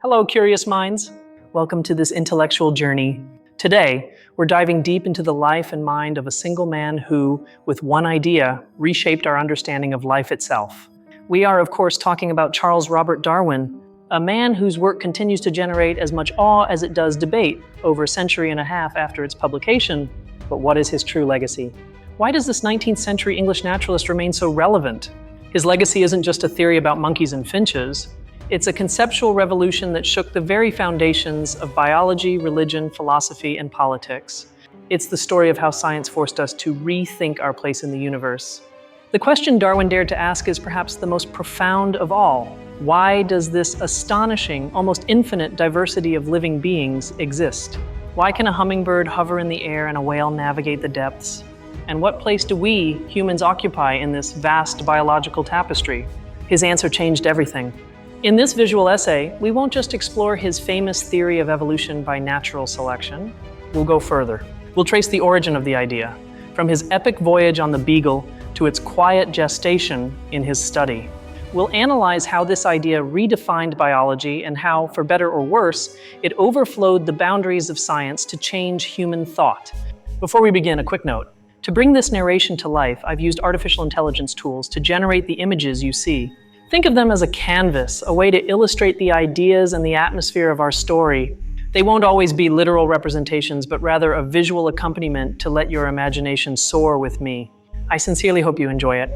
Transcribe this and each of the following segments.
Hello, curious minds. Welcome to this intellectual journey. Today, we're diving deep into the life and mind of a single man who, with one idea, reshaped our understanding of life itself. We are, of course, talking about Charles Robert Darwin, a man whose work continues to generate as much awe as it does debate over a century and a half after its publication. But what is his true legacy? Why does this 19th century English naturalist remain so relevant? His legacy isn't just a theory about monkeys and finches. It's a conceptual revolution that shook the very foundations of biology, religion, philosophy, and politics. It's the story of how science forced us to rethink our place in the universe. The question Darwin dared to ask is perhaps the most profound of all. Why does this astonishing, almost infinite diversity of living beings exist? Why can a hummingbird hover in the air and a whale navigate the depths? And what place do we, humans, occupy in this vast biological tapestry? His answer changed everything. In this visual essay, we won't just explore his famous theory of evolution by natural selection. We'll go further. We'll trace the origin of the idea, from his epic voyage on the Beagle to its quiet gestation in his study. We'll analyze how this idea redefined biology and how, for better or worse, it overflowed the boundaries of science to change human thought. Before we begin, a quick note. To bring this narration to life, I've used artificial intelligence tools to generate the images you see. Think of them as a canvas, a way to illustrate the ideas and the atmosphere of our story. They won't always be literal representations, but rather a visual accompaniment to let your imagination soar with me. I sincerely hope you enjoy it.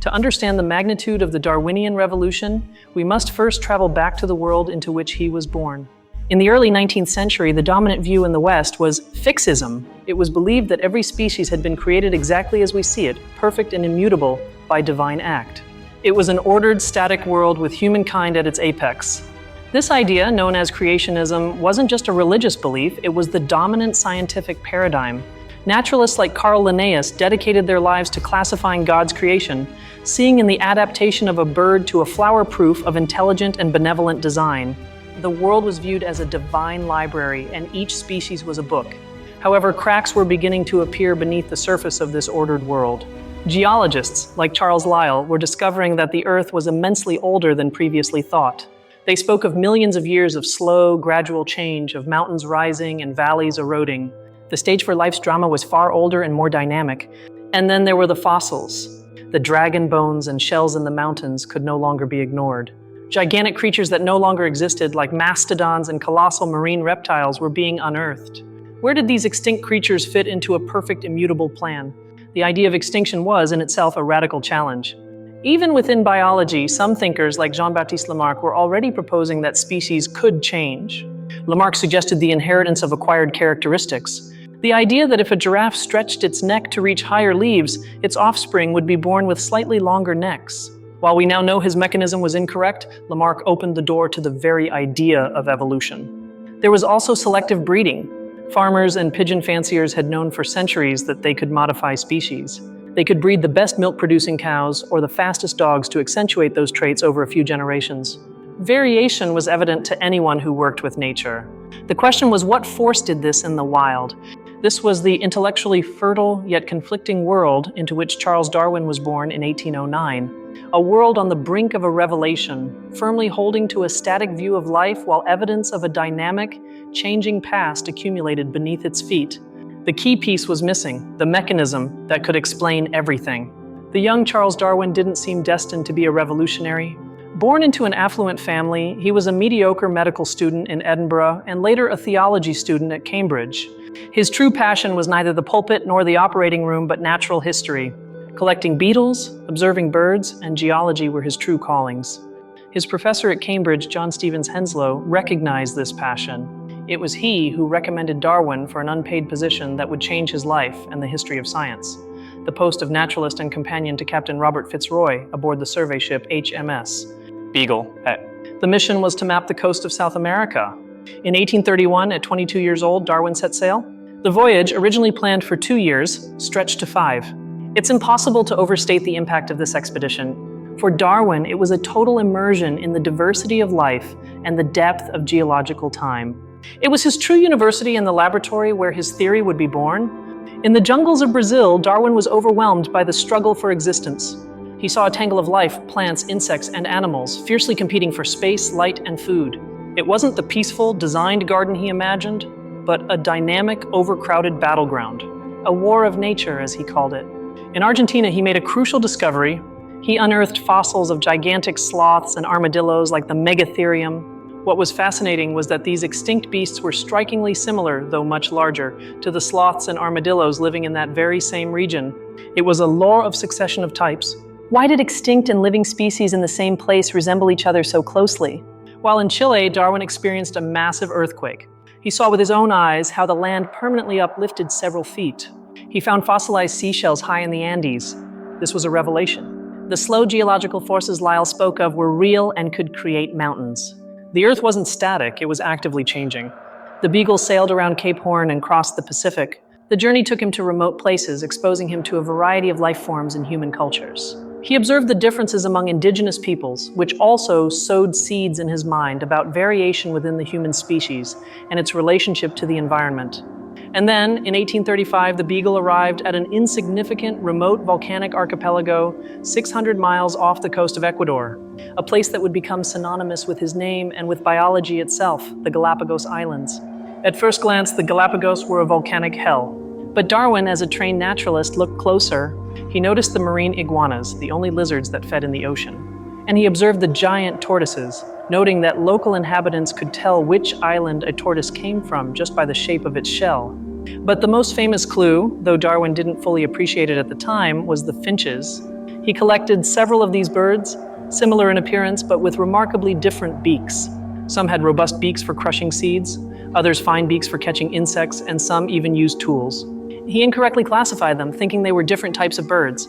To understand the magnitude of the Darwinian revolution, we must first travel back to the world into which he was born. In the early 19th century, the dominant view in the West was fixism. It was believed that every species had been created exactly as we see it, perfect and immutable by divine act. It was an ordered, static world with humankind at its apex. This idea, known as creationism, wasn't just a religious belief, it was the dominant scientific paradigm. Naturalists like Carl Linnaeus dedicated their lives to classifying God's creation, seeing in the adaptation of a bird to a flower proof of intelligent and benevolent design. The world was viewed as a divine library, and each species was a book. However, cracks were beginning to appear beneath the surface of this ordered world. Geologists, like Charles Lyell, were discovering that the Earth was immensely older than previously thought. They spoke of millions of years of slow, gradual change, of mountains rising and valleys eroding. The stage for life's drama was far older and more dynamic. And then there were the fossils. The dragon bones and shells in the mountains could no longer be ignored. Gigantic creatures that no longer existed, like mastodons and colossal marine reptiles, were being unearthed. Where did these extinct creatures fit into a perfect, immutable plan? The idea of extinction was, in itself, a radical challenge. Even within biology, some thinkers, like Jean-Baptiste Lamarck, were already proposing that species could change. Lamarck suggested the inheritance of acquired characteristics. The idea that if a giraffe stretched its neck to reach higher leaves, its offspring would be born with slightly longer necks. While we now know his mechanism was incorrect, Lamarck opened the door to the very idea of evolution. There was also selective breeding. Farmers and pigeon fanciers had known for centuries that they could modify species. They could breed the best milk-producing cows or the fastest dogs to accentuate those traits over a few generations. Variation was evident to anyone who worked with nature. The question was, what force did this in the wild? This was the intellectually fertile yet conflicting world into which Charles Darwin was born in 1809. A world on the brink of a revelation, firmly holding to a static view of life while evidence of a dynamic, changing past accumulated beneath its feet. The key piece was missing, the mechanism that could explain everything. The young Charles Darwin didn't seem destined to be a revolutionary. Born into an affluent family, he was a mediocre medical student in Edinburgh and later a theology student at Cambridge. His true passion was neither the pulpit nor the operating room, but natural history. Collecting beetles, observing birds, and geology were his true callings. His professor at Cambridge, John Stevens Henslow, recognized this passion. It was he who recommended Darwin for an unpaid position that would change his life and the history of science, the post of naturalist and companion to Captain Robert Fitzroy aboard the survey ship HMS Beagle. The mission was to map the coast of South America. In 1831, at 22 years old, Darwin set sail. The voyage, originally planned for 2 years, stretched to 5. It's impossible to overstate the impact of this expedition. For Darwin, it was a total immersion in the diversity of life and the depth of geological time. It was his true university and the laboratory where his theory would be born. In the jungles of Brazil, Darwin was overwhelmed by the struggle for existence. He saw a tangle of life, plants, insects, and animals, fiercely competing for space, light, and food. It wasn't the peaceful, designed garden he imagined, but a dynamic, overcrowded battleground. A war of nature, as he called it. In Argentina, he made a crucial discovery. He unearthed fossils of gigantic sloths and armadillos like the Megatherium. What was fascinating was that these extinct beasts were strikingly similar, though much larger, to the sloths and armadillos living in that very same region. It was a law of succession of types. Why did extinct and living species in the same place resemble each other so closely? While in Chile, Darwin experienced a massive earthquake. He saw with his own eyes how the land permanently uplifted several feet. He found fossilized seashells high in the Andes. This was a revelation. The slow geological forces Lyell spoke of were real and could create mountains. The Earth wasn't static, it was actively changing. The Beagle sailed around Cape Horn and crossed the Pacific. The journey took him to remote places, exposing him to a variety of life forms and human cultures. He observed the differences among indigenous peoples, which also sowed seeds in his mind about variation within the human species and its relationship to the environment. And then, in 1835, the Beagle arrived at an insignificant, remote volcanic archipelago 600 miles off the coast of Ecuador, a place that would become synonymous with his name and with biology itself, the Galapagos Islands. At first glance, the Galapagos were a volcanic hell. But Darwin, as a trained naturalist, looked closer. He noticed the marine iguanas, the only lizards that fed in the ocean. And he observed the giant tortoises, noting that local inhabitants could tell which island a tortoise came from just by the shape of its shell. But the most famous clue, though Darwin didn't fully appreciate it at the time, was the finches. He collected several of these birds, similar in appearance but with remarkably different beaks. Some had robust beaks for crushing seeds, others fine beaks for catching insects, and some even used tools. He incorrectly classified them, thinking they were different types of birds.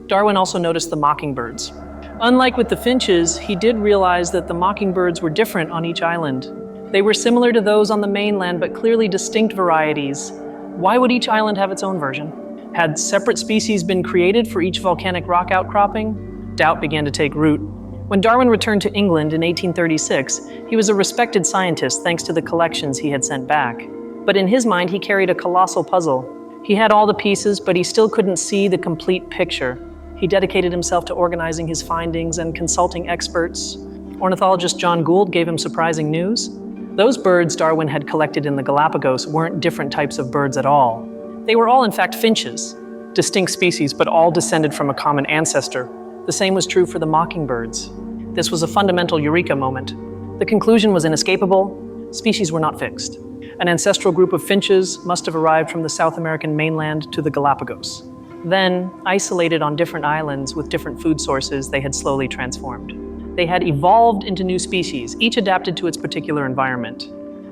Darwin also noticed the mockingbirds. Unlike with the finches, he did realize that the mockingbirds were different on each island. They were similar to those on the mainland, but clearly distinct varieties. Why would each island have its own version? Had separate species been created for each volcanic rock outcropping? Doubt began to take root. When Darwin returned to England in 1836, he was a respected scientist thanks to the collections he had sent back. But in his mind, he carried a colossal puzzle. He had all the pieces, but he still couldn't see the complete picture. He dedicated himself to organizing his findings and consulting experts. Ornithologist John Gould gave him surprising news. Those birds Darwin had collected in the Galapagos weren't different types of birds at all. They were all in fact finches, distinct species, but all descended from a common ancestor. The same was true for the mockingbirds. This was a fundamental eureka moment. The conclusion was inescapable: species were not fixed. An ancestral group of finches must have arrived from the South American mainland to the Galapagos. Then, isolated on different islands with different food sources, they had slowly transformed. They had evolved into new species, each adapted to its particular environment.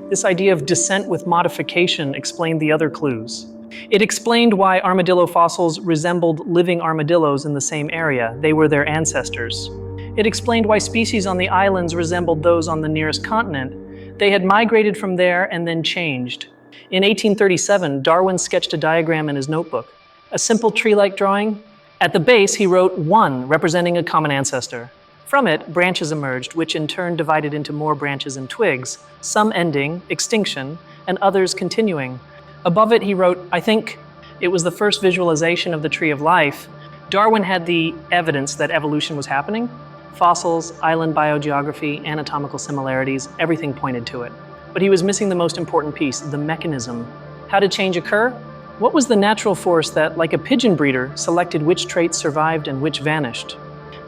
This idea of descent with modification explained the other clues. It explained why armadillo fossils resembled living armadillos in the same area. They were their ancestors. It explained why species on the islands resembled those on the nearest continent. They had migrated from there and then changed. In 1837, Darwin sketched a diagram in his notebook. A simple tree-like drawing. At the base, he wrote 1, representing a common ancestor. From it, branches emerged, which in turn divided into more branches and twigs, some ending, extinction, and others continuing. Above it, he wrote, I think. It was the first visualization of the tree of life. Darwin had the evidence that evolution was happening. Fossils, island biogeography, anatomical similarities, everything pointed to it. But he was missing the most important piece, the mechanism. How did change occur? What was the natural force that, like a pigeon breeder, selected which traits survived and which vanished?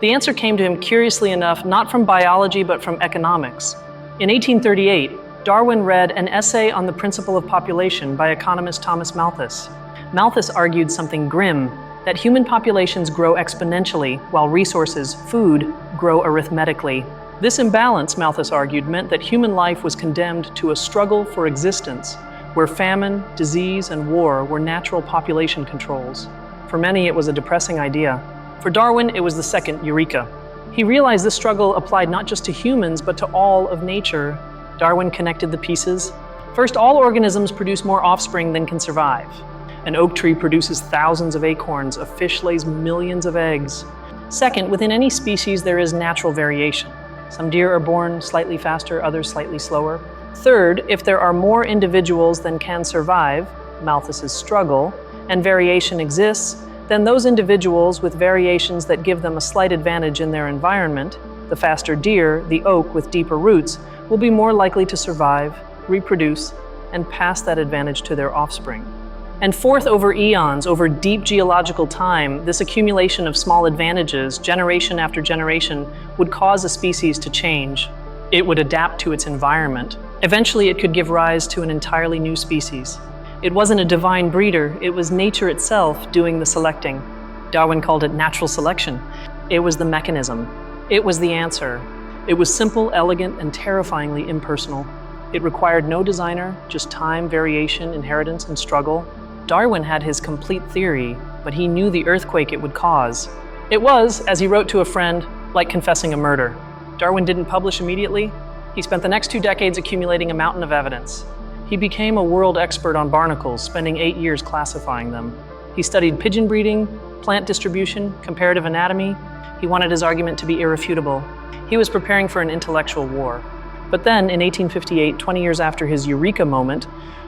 The answer came to him, curiously enough, not from biology but from economics. In 1838, Darwin read an essay on the principle of population by economist Thomas Malthus. Malthus argued something grim, that human populations grow exponentially while resources, food, grow arithmetically. This imbalance, Malthus argued, meant that human life was condemned to a struggle for existence, where famine, disease, and war were natural population controls. For many, it was a depressing idea. For Darwin, it was the second eureka. He realized this struggle applied not just to humans, but to all of nature. Darwin connected the pieces. First, all organisms produce more offspring than can survive. An oak tree produces thousands of acorns, a fish lays millions of eggs. Second, within any species there is natural variation. Some deer are born slightly faster, others slightly slower. Third, if there are more individuals than can survive, Malthus's struggle, and variation exists, then those individuals with variations that give them a slight advantage in their environment, the faster deer, the oak with deeper roots, will be more likely to survive, reproduce, and pass that advantage to their offspring. And fourth, over eons, over deep geological time, this accumulation of small advantages, generation after generation, would cause a species to change. It would adapt to its environment. Eventually, it could give rise to an entirely new species. It wasn't a divine breeder, it was nature itself doing the selecting. Darwin called it natural selection. It was the mechanism. It was the answer. It was simple, elegant, and terrifyingly impersonal. It required no designer, just time, variation, inheritance, and struggle. Darwin had his complete theory, but he knew the earthquake it would cause. It was, as he wrote to a friend, like confessing a murder. Darwin didn't publish immediately. He spent the next 2 decades accumulating a mountain of evidence. He became a world expert on barnacles, spending 8 years classifying them. He studied pigeon breeding, plant distribution, comparative anatomy. He wanted his argument to be irrefutable. He was preparing for an intellectual war. But then, in 1858, 20 years after his eureka moment,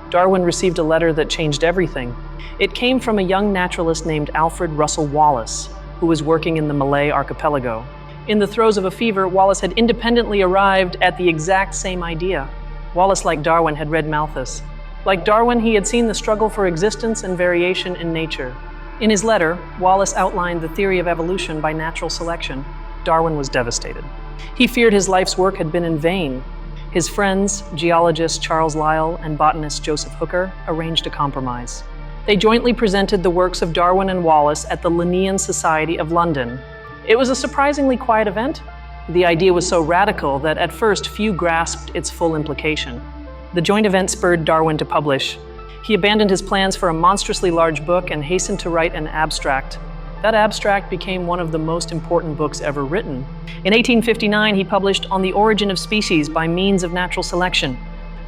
Darwin received a letter that changed everything. It came from a young naturalist named Alfred Russel Wallace, who was working in the Malay archipelago. In the throes of a fever, Wallace had independently arrived at the exact same idea. Wallace, like Darwin, had read Malthus. Like Darwin, he had seen the struggle for existence and variation in nature. In his letter, Wallace outlined the theory of evolution by natural selection. Darwin was devastated. He feared his life's work had been in vain. His friends, geologist Charles Lyell and botanist Joseph Hooker, arranged a compromise. They jointly presented the works of Darwin and Wallace at the Linnean Society of London. It was a surprisingly quiet event. The idea was so radical that at first few grasped its full implication. The joint event spurred Darwin to publish. He abandoned his plans for a monstrously large book and hastened to write an abstract. That abstract became one of the most important books ever written. In 1859, he published On the Origin of Species by Means of Natural Selection.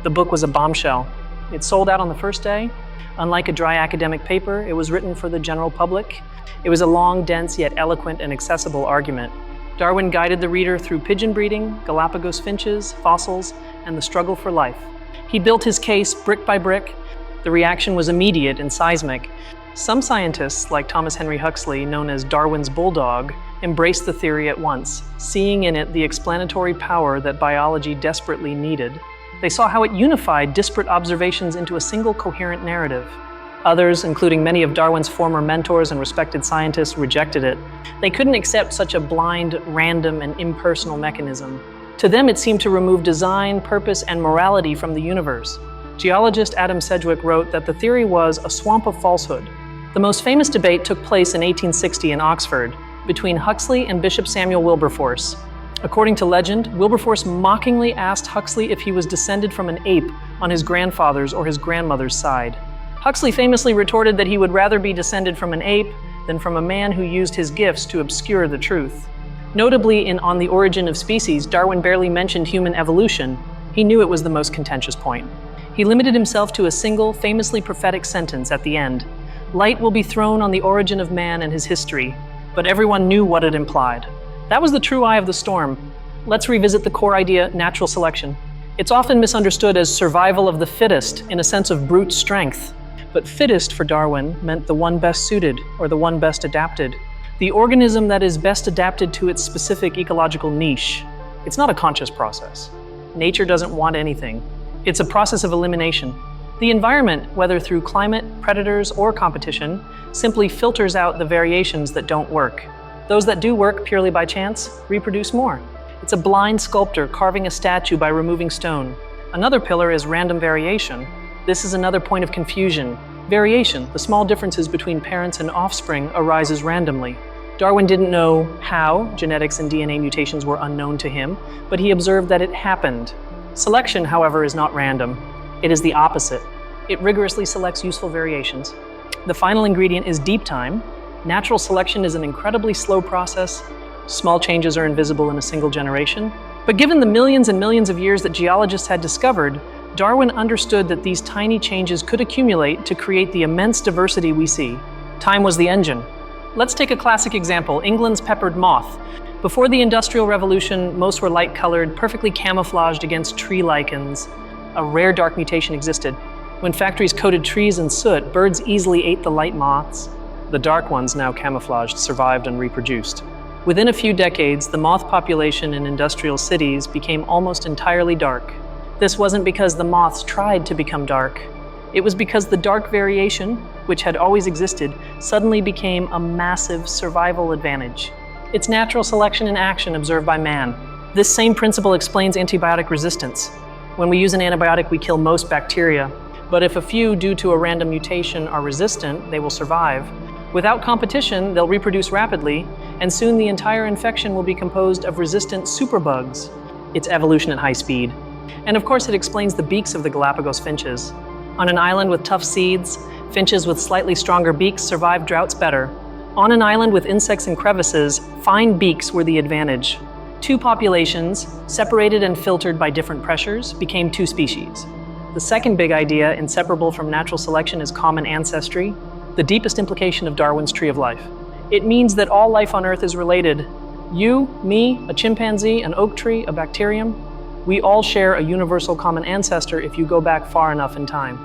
The book was a bombshell. It sold out on the first day. Unlike a dry academic paper, it was written for the general public. It was a long, dense, yet eloquent and accessible argument. Darwin guided the reader through pigeon breeding, Galapagos finches, fossils, and the struggle for life. He built his case brick by brick. The reaction was immediate and seismic. Some scientists, like Thomas Henry Huxley, known as Darwin's bulldog, embraced the theory at once, seeing in it the explanatory power that biology desperately needed. They saw how it unified disparate observations into a single coherent narrative. Others, including many of Darwin's former mentors and respected scientists, rejected it. They couldn't accept such a blind, random, and impersonal mechanism. To them, it seemed to remove design, purpose, and morality from the universe. Geologist Adam Sedgwick wrote that the theory was a swamp of falsehood. The most famous debate took place in 1860 in Oxford between Huxley and Bishop Samuel Wilberforce. According to legend, Wilberforce mockingly asked Huxley if he was descended from an ape on his grandfather's or his grandmother's side. Huxley famously retorted that he would rather be descended from an ape than from a man who used his gifts to obscure the truth. Notably, in On the Origin of Species, Darwin barely mentioned human evolution. He knew it was the most contentious point. He limited himself to a single, famously prophetic sentence at the end. Light will be thrown on the origin of man and his history, but everyone knew what it implied. That was the true eye of the storm. Let's revisit the core idea, natural selection. It's often misunderstood as survival of the fittest in a sense of brute strength. But fittest for Darwin meant the one best suited or the one best adapted. The organism that is best adapted to its specific ecological niche. It's not a conscious process. Nature doesn't want anything. It's a process of elimination. The environment, whether through climate, predators, or competition, simply filters out the variations that don't work. Those that do work purely by chance reproduce more. It's a blind sculptor carving a statue by removing stone. Another pillar is random variation. This is another point of confusion. Variation, the small differences between parents and offspring, arises randomly. Darwin didn't know how genetics and DNA mutations were unknown to him, but he observed that it happened. Selection, however, is not random. It is the opposite. It rigorously selects useful variations. The final ingredient is deep time. Natural selection is an incredibly slow process. Small changes are invisible in a single generation. But given the millions and millions of years that geologists had discovered, Darwin understood that these tiny changes could accumulate to create the immense diversity we see. Time was the engine. Let's take a classic example, England's peppered moth. Before the Industrial Revolution, most were light-colored, perfectly camouflaged against tree lichens. A rare dark mutation existed. When factories coated trees in soot, birds easily ate the light moths. The dark ones, now camouflaged, survived and reproduced. Within a few decades, the moth population in industrial cities became almost entirely dark. This wasn't because the moths tried to become dark. It was because the dark variation, which had always existed, suddenly became a massive survival advantage. It's natural selection in action observed by man. This same principle explains antibiotic resistance. When we use an antibiotic, we kill most bacteria, but if a few, due to a random mutation, are resistant, they will survive. Without competition, they'll reproduce rapidly, and soon the entire infection will be composed of resistant superbugs. It's evolution at high speed. And of course, it explains the beaks of the Galapagos finches. On an island with tough seeds, finches with slightly stronger beaks survived droughts better. On an island with insects and crevices, fine beaks were the advantage. Two populations, separated and filtered by different pressures, became two species. The second big idea, inseparable from natural selection, is common ancestry, the deepest implication of Darwin's tree of life. It means that all life on Earth is related. You, me, a chimpanzee, an oak tree, a bacterium, we all share a universal common ancestor if you go back far enough in time.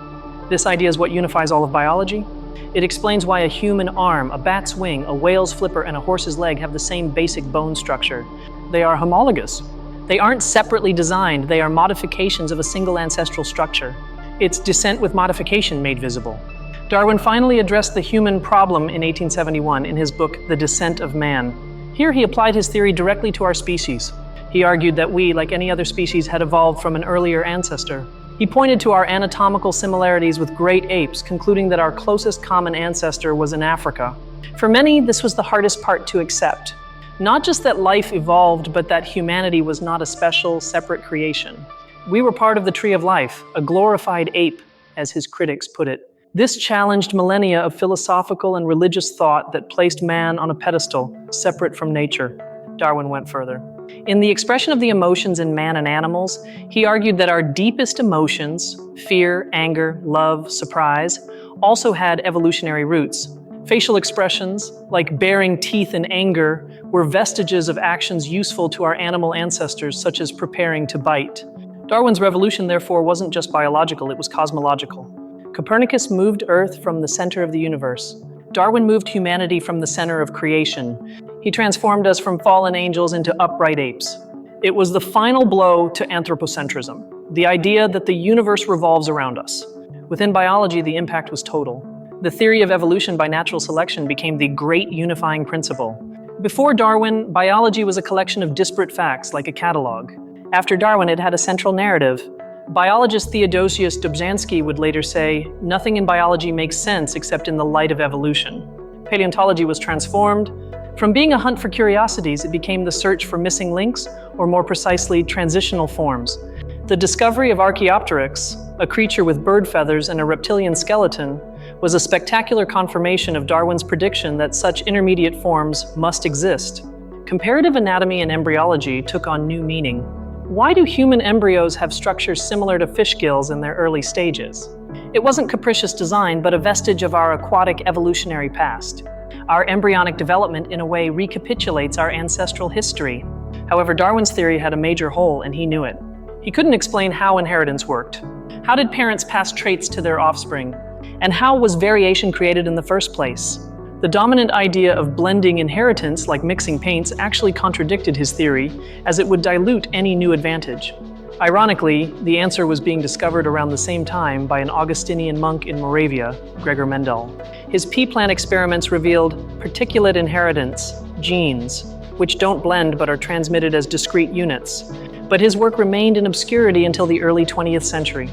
This idea is what unifies all of biology. It explains why a human arm, a bat's wing, a whale's flipper, and a horse's leg have the same basic bone structure. They are homologous. They aren't separately designed, they are modifications of a single ancestral structure. It's descent with modification made visible. Darwin finally addressed the human problem in 1871 in his book, The Descent of Man. Here he applied his theory directly to our species. He argued that we, like any other species, had evolved from an earlier ancestor. He pointed to our anatomical similarities with great apes, concluding that our closest common ancestor was in Africa. For many, this was the hardest part to accept. Not just that life evolved, but that humanity was not a special, separate creation. We were part of the tree of life, a glorified ape, as his critics put it. This challenged millennia of philosophical and religious thought that placed man on a pedestal, separate from nature. Darwin went further. In The Expression of the Emotions in Man and Animals, he argued that our deepest emotions, fear, anger, love, surprise, also had evolutionary roots. Facial expressions, like baring teeth in anger, were vestiges of actions useful to our animal ancestors, such as preparing to bite. Darwin's revolution, therefore, wasn't just biological, it was cosmological. Copernicus moved Earth from the center of the universe. Darwin moved humanity from the center of creation. He transformed us from fallen angels into upright apes. It was the final blow to anthropocentrism, the idea that the universe revolves around us. Within biology, the impact was total. The theory of evolution by natural selection became the great unifying principle. Before Darwin, biology was a collection of disparate facts, like a catalog. After Darwin, it had a central narrative. Biologist Theodosius Dobzhansky would later say, "Nothing in biology makes sense except in the light of evolution." Paleontology was transformed. From being a hunt for curiosities, it became the search for missing links, or more precisely, transitional forms. The discovery of Archaeopteryx, a creature with bird feathers and a reptilian skeleton, was a spectacular confirmation of Darwin's prediction that such intermediate forms must exist. Comparative anatomy and embryology took on new meaning. Why do human embryos have structures similar to fish gills in their early stages? It wasn't capricious design, but a vestige of our aquatic evolutionary past. Our embryonic development, in a way, recapitulates our ancestral history. However, Darwin's theory had a major hole, and he knew it. He couldn't explain how inheritance worked. How did parents pass traits to their offspring? And how was variation created in the first place? The dominant idea of blending inheritance, like mixing paints, actually contradicted his theory, as it would dilute any new advantage. Ironically, the answer was being discovered around the same time by an Augustinian monk in Moravia, Gregor Mendel. His pea plant experiments revealed particulate inheritance, genes, which don't blend but are transmitted as discrete units. But his work remained in obscurity until the early 20th century.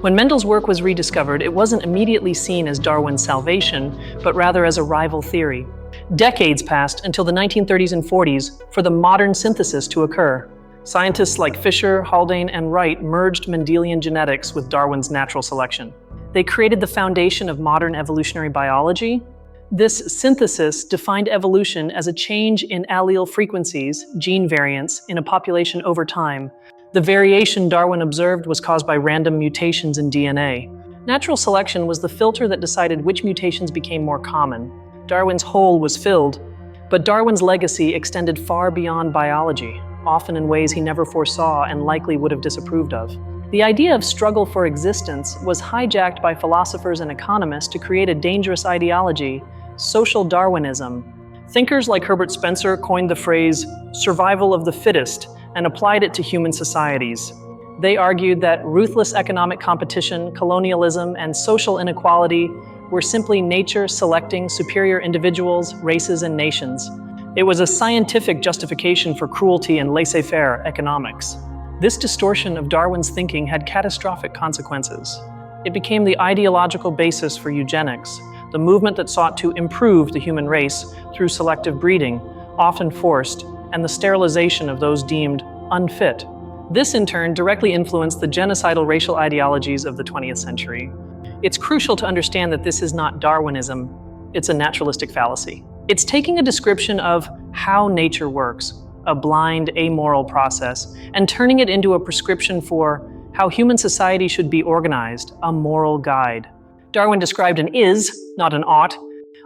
When Mendel's work was rediscovered, it wasn't immediately seen as Darwin's salvation, but rather as a rival theory. Decades passed until the 1930s and 40s for the modern synthesis to occur. Scientists like Fisher, Haldane, and Wright merged Mendelian genetics with Darwin's natural selection. They created the foundation of modern evolutionary biology. This synthesis defined evolution as a change in allele frequencies, gene variants, in a population over time. The variation Darwin observed was caused by random mutations in DNA. Natural selection was the filter that decided which mutations became more common. Darwin's hole was filled, but Darwin's legacy extended far beyond biology, often in ways he never foresaw and likely would have disapproved of. The idea of struggle for existence was hijacked by philosophers and economists to create a dangerous ideology, social Darwinism. Thinkers like Herbert Spencer coined the phrase survival of the fittest and applied it to human societies. They argued that ruthless economic competition, colonialism, and social inequality were simply nature selecting superior individuals, races, and nations. It was a scientific justification for cruelty and laissez-faire economics. This distortion of Darwin's thinking had catastrophic consequences. It became the ideological basis for eugenics, the movement that sought to improve the human race through selective breeding, often forced, and the sterilization of those deemed unfit. This, in turn, directly influenced the genocidal racial ideologies of the 20th century. It's crucial to understand that this is not Darwinism, it's a naturalistic fallacy. It's taking a description of how nature works, a blind, amoral process, and turning it into a prescription for how human society should be organized, a moral guide. Darwin described an is, not an ought.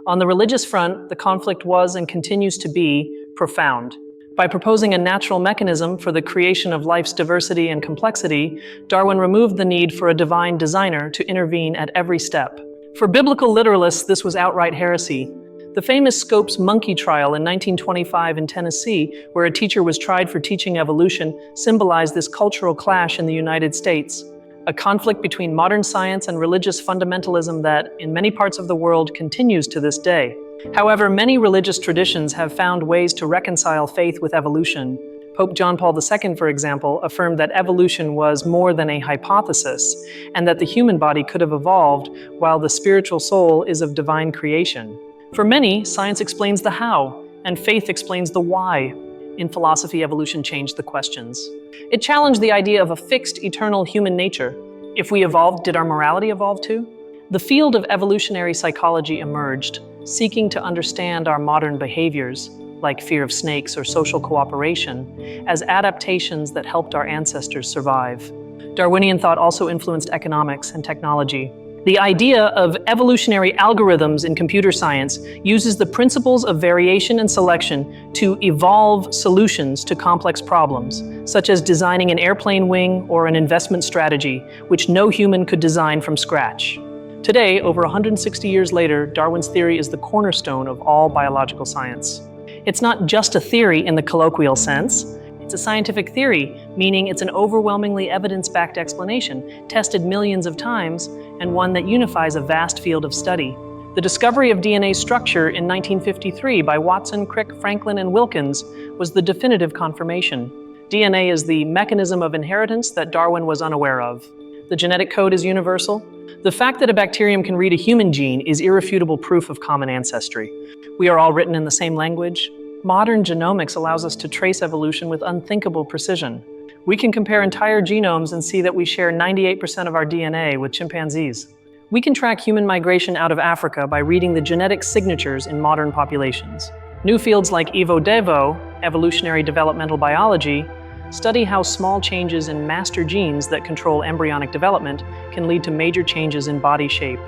On the religious front, the conflict was and continues to be profound. By proposing a natural mechanism for the creation of life's diversity and complexity, Darwin removed the need for a divine designer to intervene at every step. For biblical literalists, this was outright heresy. The famous Scopes monkey trial in 1925 in Tennessee, where a teacher was tried for teaching evolution, symbolized this cultural clash in the United States, a conflict between modern science and religious fundamentalism that, in many parts of the world, continues to this day. However, many religious traditions have found ways to reconcile faith with evolution. Pope John Paul II, for example, affirmed that evolution was more than a hypothesis, and that the human body could have evolved while the spiritual soul is of divine creation. For many, science explains the how, and faith explains the why. In philosophy, evolution changed the questions. It challenged the idea of a fixed, eternal human nature. If we evolved, did our morality evolve too? The field of evolutionary psychology emerged, seeking to understand our modern behaviors, like fear of snakes or social cooperation, as adaptations that helped our ancestors survive. Darwinian thought also influenced economics and technology. The idea of evolutionary algorithms in computer science uses the principles of variation and selection to evolve solutions to complex problems, such as designing an airplane wing or an investment strategy, which no human could design from scratch. Today, over 160 years later, Darwin's theory is the cornerstone of all biological science. It's not just a theory in the colloquial sense. It's a scientific theory, meaning it's an overwhelmingly evidence-backed explanation, tested millions of times, and one that unifies a vast field of study. The discovery of DNA structure in 1953 by Watson, Crick, Franklin, and Wilkins was the definitive confirmation. DNA is the mechanism of inheritance that Darwin was unaware of. The genetic code is universal. The fact that a bacterium can read a human gene is irrefutable proof of common ancestry. We are all written in the same language. Modern genomics allows us to trace evolution with unthinkable precision. We can compare entire genomes and see that we share 98% of our DNA with chimpanzees. We can track human migration out of Africa by reading the genetic signatures in modern populations. New fields like EvoDevo, evolutionary developmental biology, study how small changes in master genes that control embryonic development can lead to major changes in body shape.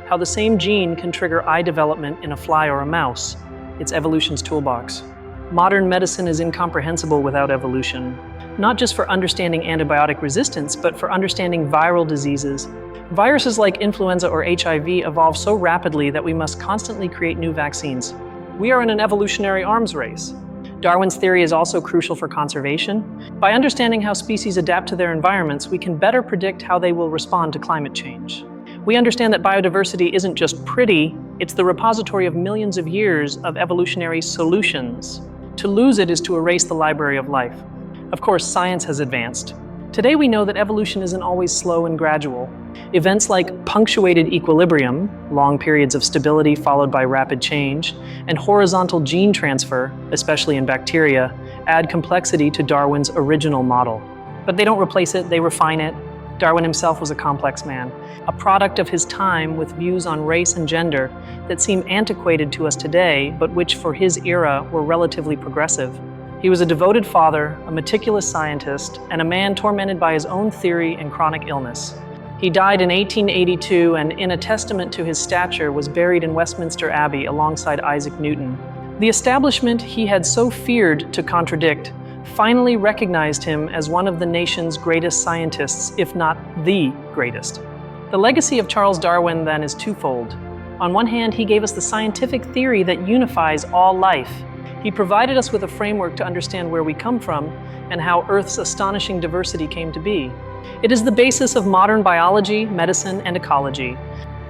How the same gene can trigger eye development in a fly or a mouse. It's evolution's toolbox. Modern medicine is incomprehensible without evolution, not just for understanding antibiotic resistance, but for understanding viral diseases. Viruses like influenza or HIV evolve so rapidly that we must constantly create new vaccines. We are in an evolutionary arms race. Darwin's theory is also crucial for conservation. By understanding how species adapt to their environments, we can better predict how they will respond to climate change. We understand that biodiversity isn't just pretty, it's the repository of millions of years of evolutionary solutions. To lose it is to erase the library of life. Of course, science has advanced. Today we know that evolution isn't always slow and gradual. Events like punctuated equilibrium, long periods of stability followed by rapid change, and horizontal gene transfer, especially in bacteria, add complexity to Darwin's original model. But they don't replace it, they refine it. Darwin himself was a complex man, a product of his time with views on race and gender that seem antiquated to us today, but which for his era were relatively progressive. He was a devoted father, a meticulous scientist, and a man tormented by his own theory and chronic illness. He died in 1882 and, in a testament to his stature, was buried in Westminster Abbey alongside Isaac Newton. The establishment he had so feared to contradict finally recognized him as one of the nation's greatest scientists, if not the greatest. The legacy of Charles Darwin, then, is twofold. On one hand, he gave us the scientific theory that unifies all life. He provided us with a framework to understand where we come from and how Earth's astonishing diversity came to be. It is the basis of modern biology, medicine, and ecology.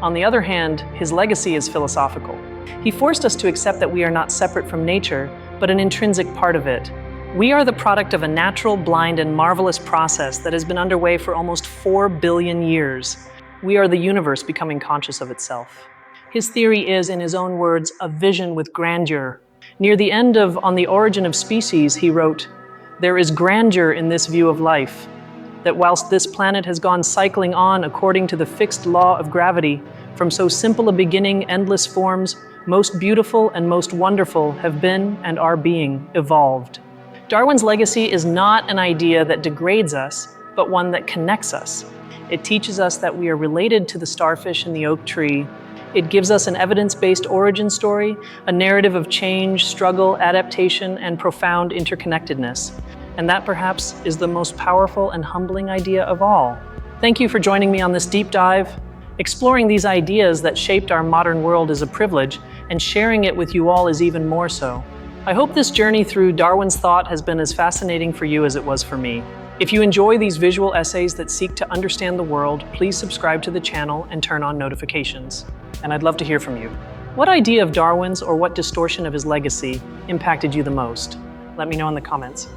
On the other hand, his legacy is philosophical. He forced us to accept that we are not separate from nature, but an intrinsic part of it. We are the product of a natural, blind, and marvelous process that has been underway for almost 4 billion years. We are the universe becoming conscious of itself. His theory is, in his own words, a vision with grandeur. Near the end of On the Origin of Species, he wrote, "There is grandeur in this view of life, that whilst this planet has gone cycling on according to the fixed law of gravity, from so simple a beginning, endless forms, most beautiful and most wonderful, have been and are being evolved." Darwin's legacy is not an idea that degrades us, but one that connects us. It teaches us that we are related to the starfish and the oak tree. It gives us an evidence-based origin story, a narrative of change, struggle, adaptation, and profound interconnectedness. And that perhaps is the most powerful and humbling idea of all. Thank you for joining me on this deep dive. Exploring these ideas that shaped our modern world is a privilege, and sharing it with you all is even more so. I hope this journey through Darwin's thought has been as fascinating for you as it was for me. If you enjoy these visual essays that seek to understand the world, please subscribe to the channel and turn on notifications. And I'd love to hear from you. What idea of Darwin's or what distortion of his legacy impacted you the most? Let me know in the comments.